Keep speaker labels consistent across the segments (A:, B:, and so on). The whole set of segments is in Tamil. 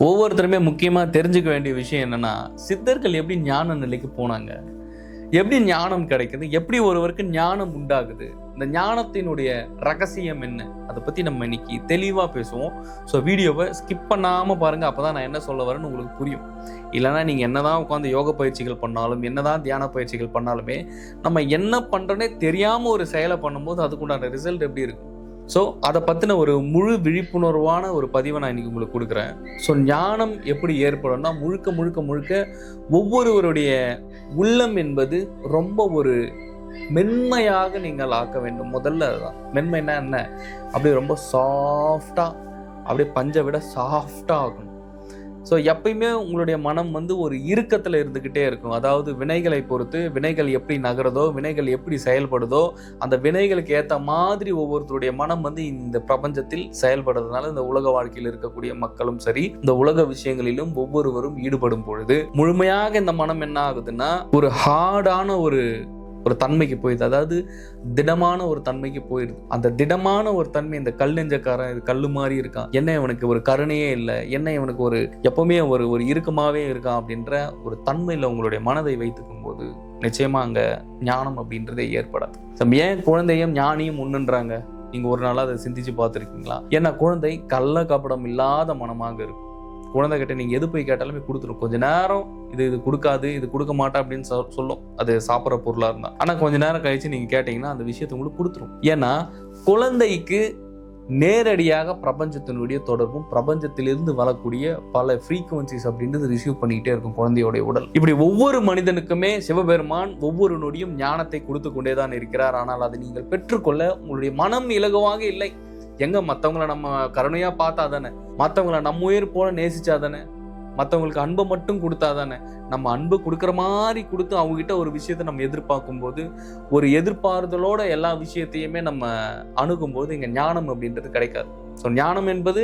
A: ஒவ்வொருத்தருமே முக்கியமா தெரிஞ்சுக்க வேண்டிய விஷயம் என்னன்னா, சித்தர்கள் எப்படி ஞான நிலைக்கு போனாங்க? எப்படி ஞானம் கிடைக்குது? எப்படி ஒருவருக்கு ஞானம் உண்டாகுது? இந்த ஞானத்தினுடைய ரகசியம் என்ன? அத பத்தி நம்ம இன்னைக்கு தெளிவா பேசுவோம். வீடியோவை ஸ்கிப் பண்ணாம பாருங்க. அப்பதான் நான் என்ன சொல்ல வரேன்னு உங்களுக்கு புரியும். இல்லைன்னா நீங்க என்னதான் உட்கார்ந்து யோக பயிற்சிகள் பண்ணாலும், என்னதான் தியான பயிற்சிகள் பண்ணாலுமே, நம்ம என்ன பண்றோன்னே தெரியாம ஒரு செயலை பண்ணும்போது அதுக்குண்டான ரிசல்ட் எப்படி இருக்கும்? அதை பற்றின ஒரு முழு விழிப்புணர்வான ஒரு பதிவை நான் இன்னைக்கு உங்களுக்கு கொடுக்குறேன். ஞானம் எப்படி ஏற்படும்னா, முழுக்க முழுக்க முழுக்க ஒவ்வொருவருடைய உள்ளம் என்பது ரொம்ப ஒரு மென்மையாக நீங்கள் ஆக்க வேண்டும். முதல்ல அதுதான். மென்மைன்னா என்ன? அப்படியே ரொம்ப சாஃப்டாக, அப்படியே பஞ்சை விட சாஃப்டாக ஆகணும். எப்பயுமே உங்களுடைய மனம் ஒரு இறுக்கத்தில் இருந்துக்கிட்டே இருக்கும். அதாவது வினைகளை பொறுத்து வினைகள் எப்படி நகருதோ, வினைகள் எப்படி செயல்படுதோ, அந்த வினைகளுக்கு ஏற்ற மாதிரி ஒவ்வொருத்தருடைய மனம் இந்த பிரபஞ்சத்தில் செயல்படுறதுனால இந்த உலக வாழ்க்கையில் இருக்கக்கூடிய மக்களும் சரி, இந்த உலக விஷயங்களிலும் ஒவ்வொருவரும் ஈடுபடும் பொழுது முழுமையாக இந்த மனம் என்ன ஆகுதுன்னா, ஒரு ஹார்டான ஒரு தன்மைக்கு போயிடுது. அதாவது திடமான ஒரு தன்மைக்கு போயிடுது. அந்த திடமான ஒரு தன்மை, இந்த கல் நெஞ்சக்காரன் இது கல்லு மாதிரி இருக்கான், என்ன இவனுக்கு ஒரு கருணையே இல்லை, என்ன இவனுக்கு ஒரு எப்பவுமே ஒரு இறுக்கமாவே இருக்கான் அப்படின்ற ஒரு தன்மையில உங்களுடைய மனதை வைத்துக்கும் போது நிச்சயமா அங்க ஞானம் அப்படின்றதே ஏற்படாது. ஏன் குழந்தையும் ஞானியும் ஒண்ணுன்றாங்க? நீங்க ஒரு நாளா அதை சிந்திச்சு பார்த்துருக்கீங்களா? ஏன்னா குழந்தை கள்ள கபடம் இல்லாத மனமாக இருக்கும். குழந்தை கிட்ட நீங்க எது போய் கேட்டாலுமே கொடுத்துரும். கொஞ்ச நேரம் இது கொடுக்காது, இது கொடுக்க மாட்டா அப்படின்னு சொல்லும், அது சாப்பிட்ற பொருளா இருந்தா. ஆனா கொஞ்ச நேரம் கழிச்சு நீங்க கேட்டீங்கன்னா அந்த விஷயத்தை உங்களுக்கு கொடுத்துரும். ஏன்னா குழந்தைக்கு நேரடியாக பிரபஞ்சத்தினுடைய தொடர்பும், பிரபஞ்சத்திலிருந்து வரக்கூடிய பல ஃப்ரீக்வன்சிஸ் அப்படின்றது ரிசீவ் பண்ணிக்கிட்டே இருக்கும் குழந்தையோடைய உடல். இப்படி ஒவ்வொரு மனிதனுக்குமே சிவபெருமான் ஒவ்வொரு நொடியும் ஞானத்தை கொடுத்து கொண்டேதான் இருக்கிறார். ஆனால் அதை நீங்கள் பெற்றுக்கொள்ள உங்களுடைய மனம் இலகுவாக இல்லை. எங்க மற்றவங்களை நம்ம கருணையா பார்த்தா தானே, மற்றவங்களை நம்ம உயிர் போல நேசிச்சா தானே, மற்றவங்களுக்கு அன்பை மட்டும் கொடுத்தா தானே, நம்ம அன்பு கொடுக்குற மாதிரி கொடுத்து அவங்ககிட்ட ஒரு விஷயத்தை நம்ம எதிர்பார்க்கும் போது, ஒரு எதிர்பார்தலோட எல்லா விஷயத்தையுமே நம்ம அணுகும் போது இங்க ஞானம் அப்படின்றது கிடைக்காது. ஞானம் என்பது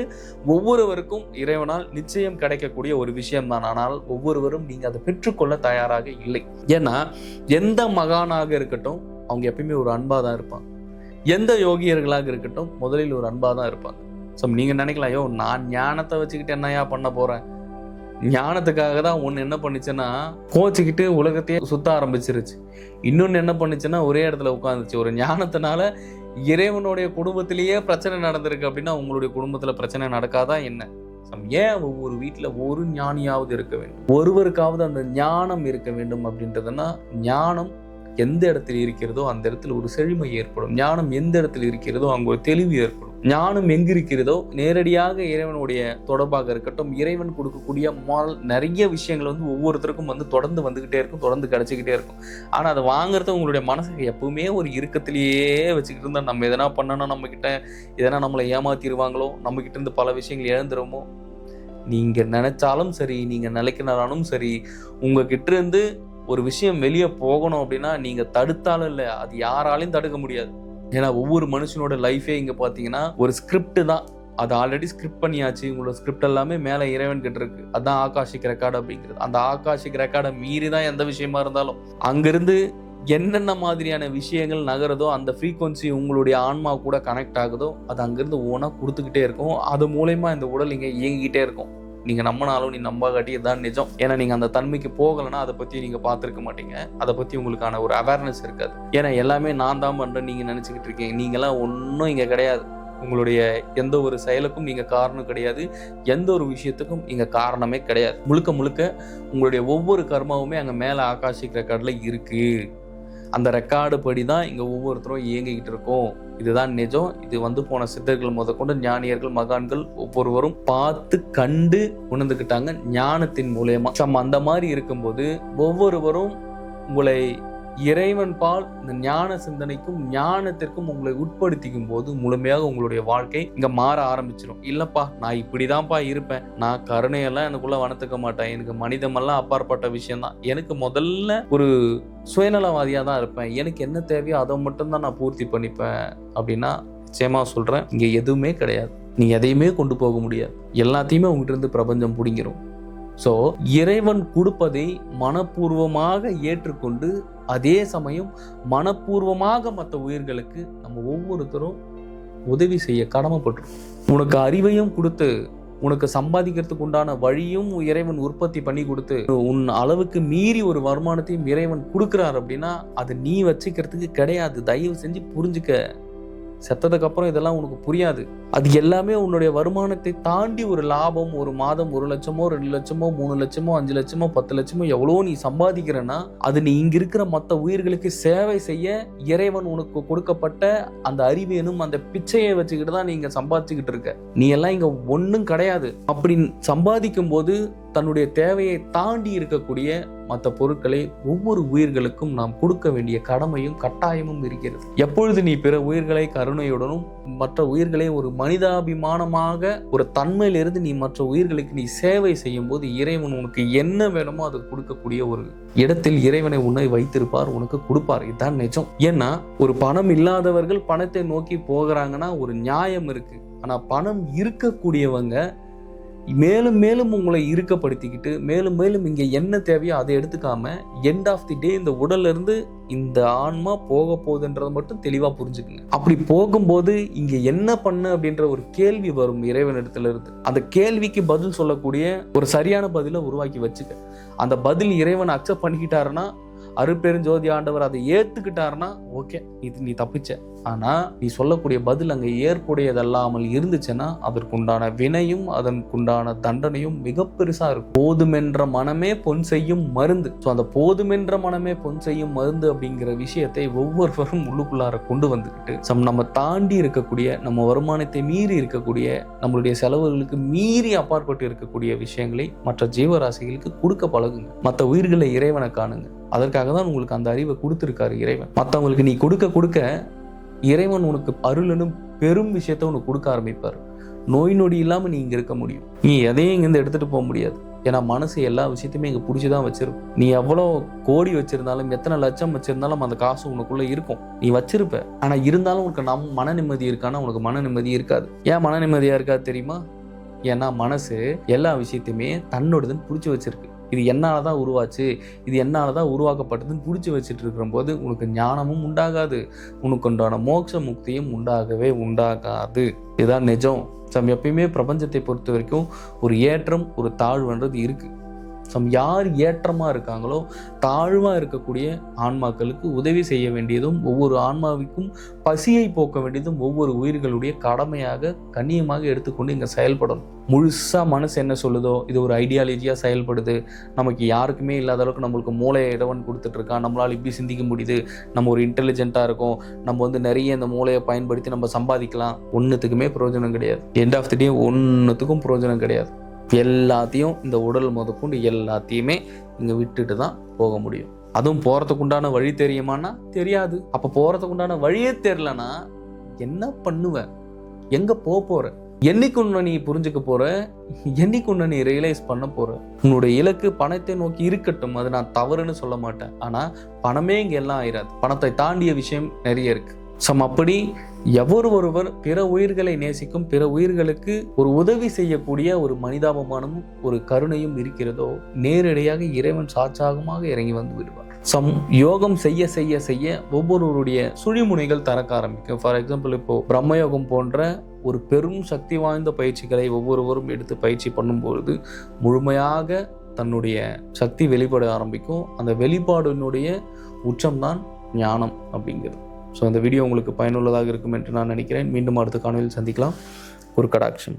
A: ஒவ்வொருவருக்கும் இறைவனால் நிச்சயம் கிடைக்கக்கூடிய ஒரு விஷயம் தான். ஆனால் ஒவ்வொருவரும் நீங்க அதை பெற்றுக்கொள்ள தயாராக இல்லை. ஏன்னா எந்த மகானாக இருக்கட்டும் அவங்க எப்பயுமே ஒரு அன்பா தான் இருப்பாங்க. எந்த யோகியர்களாக இருக்கட்டும் முதலில் ஒரு அன்பா தான் இருப்பாங்க. நீங்க நினைக்கலாம், ஐயோ நான் ஞானத்தை வச்சுக்கிட்டு என்னையா பண்ண போறேன்? ஞானத்துக்காக தான் ஒன்று என்ன பண்ணுச்சுன்னா கோச்சிக்கிட்டு உலகத்தையே சுத்த ஆரம்பிச்சிருச்சு. இன்னொன்று என்ன பண்ணுச்சுன்னா ஒரே இடத்துல உட்காந்துச்சு. ஒரு ஞானத்தினால இறைவனுடைய குடும்பத்திலேயே பிரச்சனை நடந்திருக்கு அப்படின்னா உங்களுடைய குடும்பத்துல பிரச்சனை நடக்காதா என்ன? ஏன் ஒவ்வொரு வீட்டுல ஒரு ஞானியாவது இருக்க வேண்டும், ஒருவருக்காவது அந்த ஞானம் இருக்க வேண்டும் அப்படின்றதுன்னா, ஞானம் எந்த இடத்தில் இருக்கிறதோ அந்த இடத்துல ஒரு செழுமை ஏற்படும். ஞானம் எந்த இடத்தில் இருக்கிறதோ அங்க ஒரு தெளிவு ஏற்படும். ஞானம் எங்க இருக்கிறதோ நேரடியாக இறைவனுடைய தொடர்பாக இருக்கட்டும், இறைவன் கொடுக்கக்கூடிய நிறைய விஷயங்கள் ஒவ்வொருத்தருக்கும் தொடர்ந்து வந்துகிட்டே இருக்கும், தொடர்ந்து கிடைச்சிக்கிட்டே இருக்கும். ஆனா அதை வாங்குறது உங்களுடைய மனசுக்கு எப்பவுமே ஒரு இறுக்கத்திலேயே வச்சுக்கிட்டு இருந்தா, நம்ம எதனா பண்ணணும், நம்ம கிட்ட எதனா நம்மளை ஏமாத்திடுவாங்களோ, நம்ம கிட்ட இருந்து பல விஷயங்கள் இழந்துருமோ. நீங்க நினைச்சாலும் சரி, நீங்க நினைக்கிறாலும் சரி, உங்ககிட்ட இருந்து ஒரு விஷயம் வெளியே போகணும் அப்படின்னா நீங்க தடுத்தாலும் இல்லை, அது யாராலையும் தடுக்க முடியாது. ஏன்னா ஒவ்வொரு மனுஷனோட லைஃபே இங்க பாத்தீங்கன்னா ஒரு ஸ்கிரிப்ட் தான். அது ஆல்ரெடி ஸ்கிரிப்ட் பண்ணியாச்சு. உங்களோட ஸ்கிரிப்ட் எல்லாமே மேல இறைவன் கிட்ட இருக்கு. அதான் ஆகாஷிக் ரெக்கார்டு அப்படிங்கிறது. அந்த ஆகாஷிக் ரெக்கார்டை மீறி தான் எந்த விஷயமா இருந்தாலும் அங்கிருந்து என்னென்ன மாதிரியான விஷயங்கள் நகருதோ, அந்த ஃப்ரீக்வன்சி உங்களுடைய ஆன்மா கூட கனெக்ட் ஆகுதோ, அது அங்கிருந்து ஓனா கொடுத்துக்கிட்டே இருக்கும். அது மூலயமா இந்த உடல் இங்க இயங்கிக்கிட்டே இருக்கும். நீங்க நம்பினாலும் நீ நம்பாகாட்டி இதுதான் நிஜம். ஏன்னா நீங்க அந்த தன்மைக்கு போகலைன்னா அதை பத்தி நீங்க பார்த்துருக்க மாட்டீங்க. அதை பத்தி உங்களுக்கான ஒரு அவேர்னஸ் இருக்காது. ஏன்னா எல்லாமே நான் தான் பண்றேன் நீங்க நினைச்சுக்கிட்டு இருக்கீங்க. நீங்களாம் ஒன்றும் இங்க கிடையாது. உங்களுடைய எந்த ஒரு செயலுக்கும் நீங்க காரணம் கிடையாது. எந்த ஒரு விஷயத்துக்கும் இங்க காரணமே கிடையாது. முழுக்க முழுக்க உங்களுடைய ஒவ்வொரு கர்மாவுமே அங்க மேல ஆகாஷிக் ரெக்கார்ட்ல இருக்கு. அந்த ரெக்கார்டு படி தான் இங்க ஒவ்வொருத்தரும் இயங்கிக்கிட்டு இருக்கோம். இதுதான் நிஜம். இது போன சித்தர்கள் முதற்கொண்டு ஞானியர்கள், மகான்கள் ஒவ்வொருவரும் பார்த்து கண்டு உணர்ந்துக்கிட்டாங்க ஞானத்தின் மூலமா. அந்த மாதிரி இருக்கும்போது ஒவ்வொருவரும் உங்களை இறைவன் பால் இந்த ஞான சிந்தனைக்கும் ஞானத்திற்கும் உங்களை உட்படுத்திக்கும் போது முழுமையாக உங்களுடைய வாழ்க்கை இங்க மாற ஆரம்பிச்சிடும். இல்லப்பா நான் இப்படிதான்ப்பா இருப்பேன், நான் கருணையெல்லாம் எனக்குள்ள வளர்த்துக்க மாட்டேன், எனக்கு மனிதமெல்லாம் அப்பாற்பட்ட விஷயம்தான், எனக்கு முதல்ல ஒரு சுயநலவாதியா தான் இருப்பேன், எனக்கு என்ன தேவையோ அதை மட்டும்தான் நான் பூர்த்தி பண்ணிப்பேன் அப்படின்னா நிச்சயமா சொல்றேன், இங்க எதுவுமே கிடையாது. நீ எதையுமே கொண்டு போக முடியாது. எல்லாத்தையுமே உங்ககிட்ட இருந்து பிரபஞ்சம் பிடிங்கிரும். இறைவன் கொடுப்பதை மனப்பூர்வமாக ஏற்றுக்கொண்டு அதே சமயம் மனப்பூர்வமாக மற்ற உயிர்களுக்கு நம்ம ஒவ்வொருத்தரும் உதவி செய்ய கடமைப்பட்டிருக்கோம். உனக்கு அறிவையும் கொடுத்து உனக்கு சம்பாதிக்கிறதுக்கு உண்டான வழியும் இறைவன் உற்பத்தி பண்ணி கொடுத்து உன் அளவுக்கு மீறி ஒரு வருமானத்தையும் இறைவன் கொடுக்குறாரு அப்படின்னா அது நீ வச்சுக்கிறதுக்கு கிடையாது. தயவு செஞ்சு புரிஞ்சுக்க. செத்ததுக்கு அப்புறம் இதெல்லாம் உனக்கு புரியாது. அது எல்லாமே உன்னுடைய வருமானத்தை தாண்டி ஒரு லாபம். ஒரு மாதம் 1 லட்சமோ 2 லட்சமோ 3 லட்சமோ 5 லட்சமோ 10 லட்சமோ எவ்வளோ நீ சம்பாதிக்கிறன்னா அது நீ இங்க இருக்கிற மற்ற உயிர்களுக்கு சேவை செய்ய இறைவன் உனக்கு கொடுக்கப்பட்ட அந்த அறிவேனும் அந்த பிச்சையை வச்சுக்கிட்டு தான் நீங்க சம்பாதிச்சுக்கிட்டு இருக்க. நீ எல்லாம் இங்க ஒன்றும் கிடையாது. அப்படி சம்பாதிக்கும் போது தன்னுடைய தேவையை தாண்டி இருக்கக்கூடிய மற்ற பொருட்களை ஒவ்வொரு உயிர்களுக்கும் நாம் கொடுக்க வேண்டிய கடமையும் கட்டாயமும் இருக்கிறது. எப்பொழுது நீ பிற உயிர்களை கருணையுடனும் மற்ற உயிர்களை ஒரு மனிதாபிமானமாக ஒரு தன்மையிலிருந்து நீ மற்ற உயிர்களுக்கு நீ சேவை செய்யும் போது இறைவன் உனக்கு என்ன வேணுமோ அதை கொடுக்கக்கூடிய ஒரு இடத்தில் இறைவனை உன்னை வைத்திருப்பார், உனக்கு கொடுப்பார். இதுதான் நிஜம். ஏன்னா ஒரு பணம் இல்லாதவர்கள் பணத்தை நோக்கி போகிறாங்கன்னா ஒரு நியாயம் இருக்கு. ஆனா பணம் இருக்கக்கூடியவங்க மேலும் மேலும் உங்களை இறுக்கப்படுத்திக்கிட்டு மேலும் மேலும் இங்க என்ன தேவையோ அதை எடுத்துக்காம எண்ட் ஆஃப் தி டே இந்த உடல்ல இருந்து இந்த ஆன்மா போக போகுதுன்றதை மட்டும் தெளிவா புரிஞ்சுக்குங்க. அப்படி போகும்போது இங்க என்ன பண்ண அப்படின்ற ஒரு கேள்வி வரும் இறைவனிடத்துல இருந்து. அந்த கேள்விக்கு பதில் சொல்லக்கூடிய ஒரு சரியான பதிலை உருவாக்கி வச்சுக்க. அந்த பதில் இறைவன் அக்செப்ட் பண்ணிக்கிட்டாருன்னா, அருட்பெருஞ்சோதி ஆண்டவர் அதை ஏத்துக்கிட்டாருன்னா ஓகே, இது நீ தப்பிச்ச. ஆனா நீ சொல்லக்கூடிய பதில் அங்க ஏற்புடையதல்லாமல் இருந்துச்சுன்னா அதற்குண்டான வினையும் அதற்குண்டான தண்டனையும் மிக பெருசா இருக்கும். போதுமென்ற மனமே பொன் செய்யும் மருந்து. அந்த போதுமென்ற மனமே பொன் செய்யும் மருந்து அப்படிங்கிற விஷயத்தை ஒவ்வொருவரும் உள்ளுக்குள்ளார கொண்டு வந்துக்கிட்டு நம்ம தாண்டி இருக்கக்கூடிய, நம்ம வருமானத்தை மீறி இருக்கக்கூடிய, நம்மளுடைய செலவுகளுக்கு மீறி அப்பாற்பட்டு இருக்கக்கூடிய விஷயங்களை மற்ற ஜீவராசிகளுக்கு கொடுக்க பழகுங்க. மற்ற உயிர்களை இறைவனை காணுங்க. அதற்காக தான் உங்களுக்கு அந்த அறிவை கொடுத்துருக்காரு இறைவன். மற்றவங்களுக்கு நீ கொடுக்க கொடுக்க இறைவன் உனக்கு அருளனும் பெரும் விஷயத்த உனக்கு கொடுக்க ஆரம்பிப்பார். நோய் நொடி இல்லாம நீ இங்க இருக்க முடியும். நீ எதையும் இங்கிருந்து எடுத்துட்டு போக முடியாது. ஏன்னா மனசு எல்லா விஷயத்தையுமே இங்க பிடிச்சிதான் வச்சிருக்கும். நீ எவ்வளோ கோடி வச்சிருந்தாலும் எத்தனை லட்சம் வச்சிருந்தாலும் அந்த காசு உனக்குள்ள இருக்கும், நீ வச்சிருப்ப. ஆனா இருந்தாலும் உனக்கு மன நிம்மதி இருக்கானா? உனக்கு மன நிம்மதி இருக்காது. ஏன் மன நிம்மதியா இருக்காது தெரியுமா? ஏன்னா மனசு எல்லா விஷயத்தையுமே தன்னோடதுன்னு பிடிச்சி வச்சிருக்கு. இது என்னாலதான் உருவாச்சு, இது என்னாலதான் உருவாக்கப்பட்டதுன்னு பிடிச்சி வச்சுட்டு இருக்கிற போது உனக்கு ஞானமும் உண்டாகாது, உனக்கு உண்டான மோட்ச முக்தியும் உண்டாகவே உண்டாகாது. இதுதான் நிஜம். எப்பயுமே பிரபஞ்சத்தை பொறுத்த வரைக்கும் ஒரு ஏற்றம் ஒரு தாழ்வுன்றது இருக்கு. யார் ஏற்றமா இருக்காங்களோ தாழ்வா இருக்கக்கூடிய ஆன்மாக்களுக்கு உதவி செய்ய வேண்டியதும் ஒவ்வொரு ஆன்மாவுக்கும் பசியை போக்க வேண்டியதும் ஒவ்வொரு உயிர்களுடைய கடமையாக கண்ணியமாக எடுத்துக்கொண்டு இங்க செயல்படணும். முழுசா மனசு என்ன சொல்லுதோ இது ஒரு ஐடியாலஜியா செயல்படுது, நமக்கு யாருக்குமே இல்லாத அளவுக்கு நம்மளுக்கு மூளையை இடவன் கொடுத்துட்டு இருக்கான், நம்மளால இப்படி சிந்திக்க முடியுது, நம்ம ஒரு இன்டெலிஜென்ட்டா இருக்கோம், நம்ம நிறைய இந்த மூளையை பயன்படுத்தி நம்ம சம்பாதிக்கலாம், ஒன்னுத்துக்குமே பிரயோஜனம் கிடையாது. எண்ட் ஆஃப் தி டே ஒன்னுத்துக்கும் பிரயோஜனம் கிடையாது. எல்லாத்தையும் இந்த உடல் முதற்கொண்டு எல்லாத்தையுமே இங்க விட்டுட்டு தான் போக முடியும். அதுவும் போறதுக்கு உண்டான வழி தெரியுமானா தெரியாது. அப்ப போறதுக்கு உண்டான வழியே தெரியலனா என்ன பண்ணுவ? எங்க போற? என்னைக்கு உன்னை நீ புரிஞ்சுக்க போற? என்னைக்கு உன்னை நீ ரியலைஸ் பண்ண போற? உன்னுடைய இலக்கு பணத்தை நோக்கி இருக்கட்டும், அது நான் தவறுன்னு சொல்ல மாட்டேன். ஆனா பணமே இங்க எல்லாம் ஆயிராது. பணத்தை தாண்டிய விஷயம் நிறைய இருக்கு. அப்படி ஒருவர் பிற உயிர்களை நேசிக்கும், பிற உயிர்களுக்கு ஒரு உதவி செய்யக்கூடிய ஒரு மனிதாபமானமும் ஒரு கருணையும் இருக்கிறதோ நேரடியாக இறைவன் சாட்சாகமாக இறங்கி வந்து விடுவார். யோகம் செய்ய செய்ய செய்ய ஒவ்வொருவருடைய சுழிமுனைகள் தரக்க ஆரம்பிக்கும். ஃபார் எக்ஸாம்பிள், இப்போ பிரம்மயோகம் போன்ற ஒரு பெரும் சக்தி வாய்ந்த பயிற்சிகளை ஒவ்வொருவரும் எடுத்து பயிற்சி பண்ணும்பொழுது முழுமையாக தன்னுடைய சக்தி வெளிப்பட ஆரம்பிக்கும். அந்த வெளிப்பாடினுடைய உச்சம்தான் ஞானம் அப்படிங்கிறது. ஸோ அந்த வீடியோ உங்களுக்கு பயனுள்ளதாக இருக்கும் என்று நான் நினைக்கிறேன். மீண்டும் அடுத்த காணொலியில் சந்திக்கலாம். ஒரு கடாட்சம்.